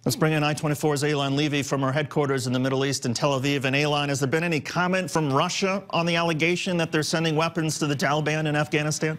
Let's bring in I-24's Eylon Levy from our headquarters in the Middle East in Tel Aviv. And Eylon, has there been any comment from Russia on the allegation that they're sending weapons to the Taliban in Afghanistan?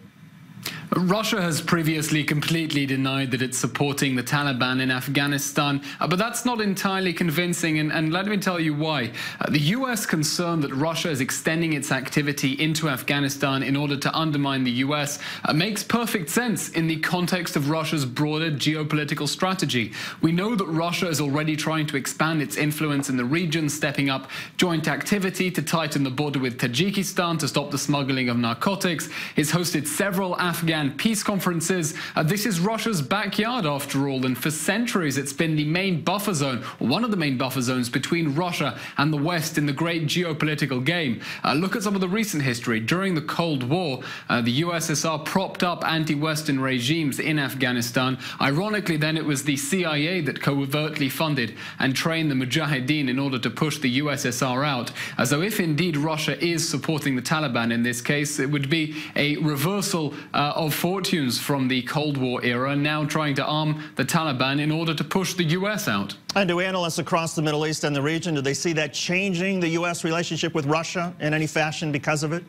Russia has previously completely denied that it's supporting the Taliban in Afghanistan, but that's not entirely convincing, and let me tell you why. The US concern that Russia is extending its activity into Afghanistan in order to undermine the US makes perfect sense in the context of Russia's broader geopolitical strategy. We know that Russia is already trying to expand its influence in the region, stepping up joint activity to tighten the border with Tajikistan to stop the smuggling of narcotics. It's hosted several Afghan peace conferences. This is Russia's backyard after all, and for centuries it's been the main buffer zone, or one of the main buffer zones between Russia and the West in the great geopolitical game. Look at some of the recent history. During the Cold War, the USSR propped up anti-Western regimes in Afghanistan. Ironically, then it was the CIA that covertly funded and trained the Mujahideen in order to push the USSR out. So if indeed Russia is supporting the Taliban in this case, it would be a reversal of fortunes from the Cold War era, now trying to arm the Taliban in order to push the US out. And do analysts across the Middle East and the region, do they see that changing the US relationship with Russia in any fashion because of it?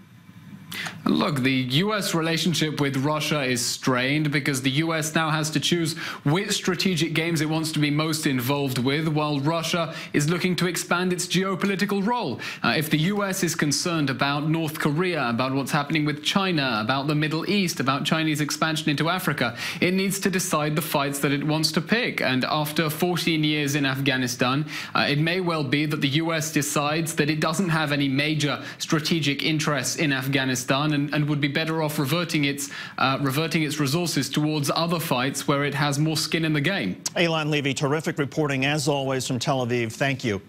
Look, the US relationship with Russia is strained because the US now has to choose which strategic games it wants to be most involved with, while Russia is looking to expand its geopolitical role. If the US is concerned about North Korea, about what's happening with China, about the Middle East, about Chinese expansion into Africa, it needs to decide the fights that it wants to pick. And after 14 years in Afghanistan, it may well be that the US decides that it doesn't have any major strategic interests in Afghanistan, and would be better off reverting its resources towards other fights where it has more skin in the game. Eylon Levy, terrific reporting as always from Tel Aviv. Thank you.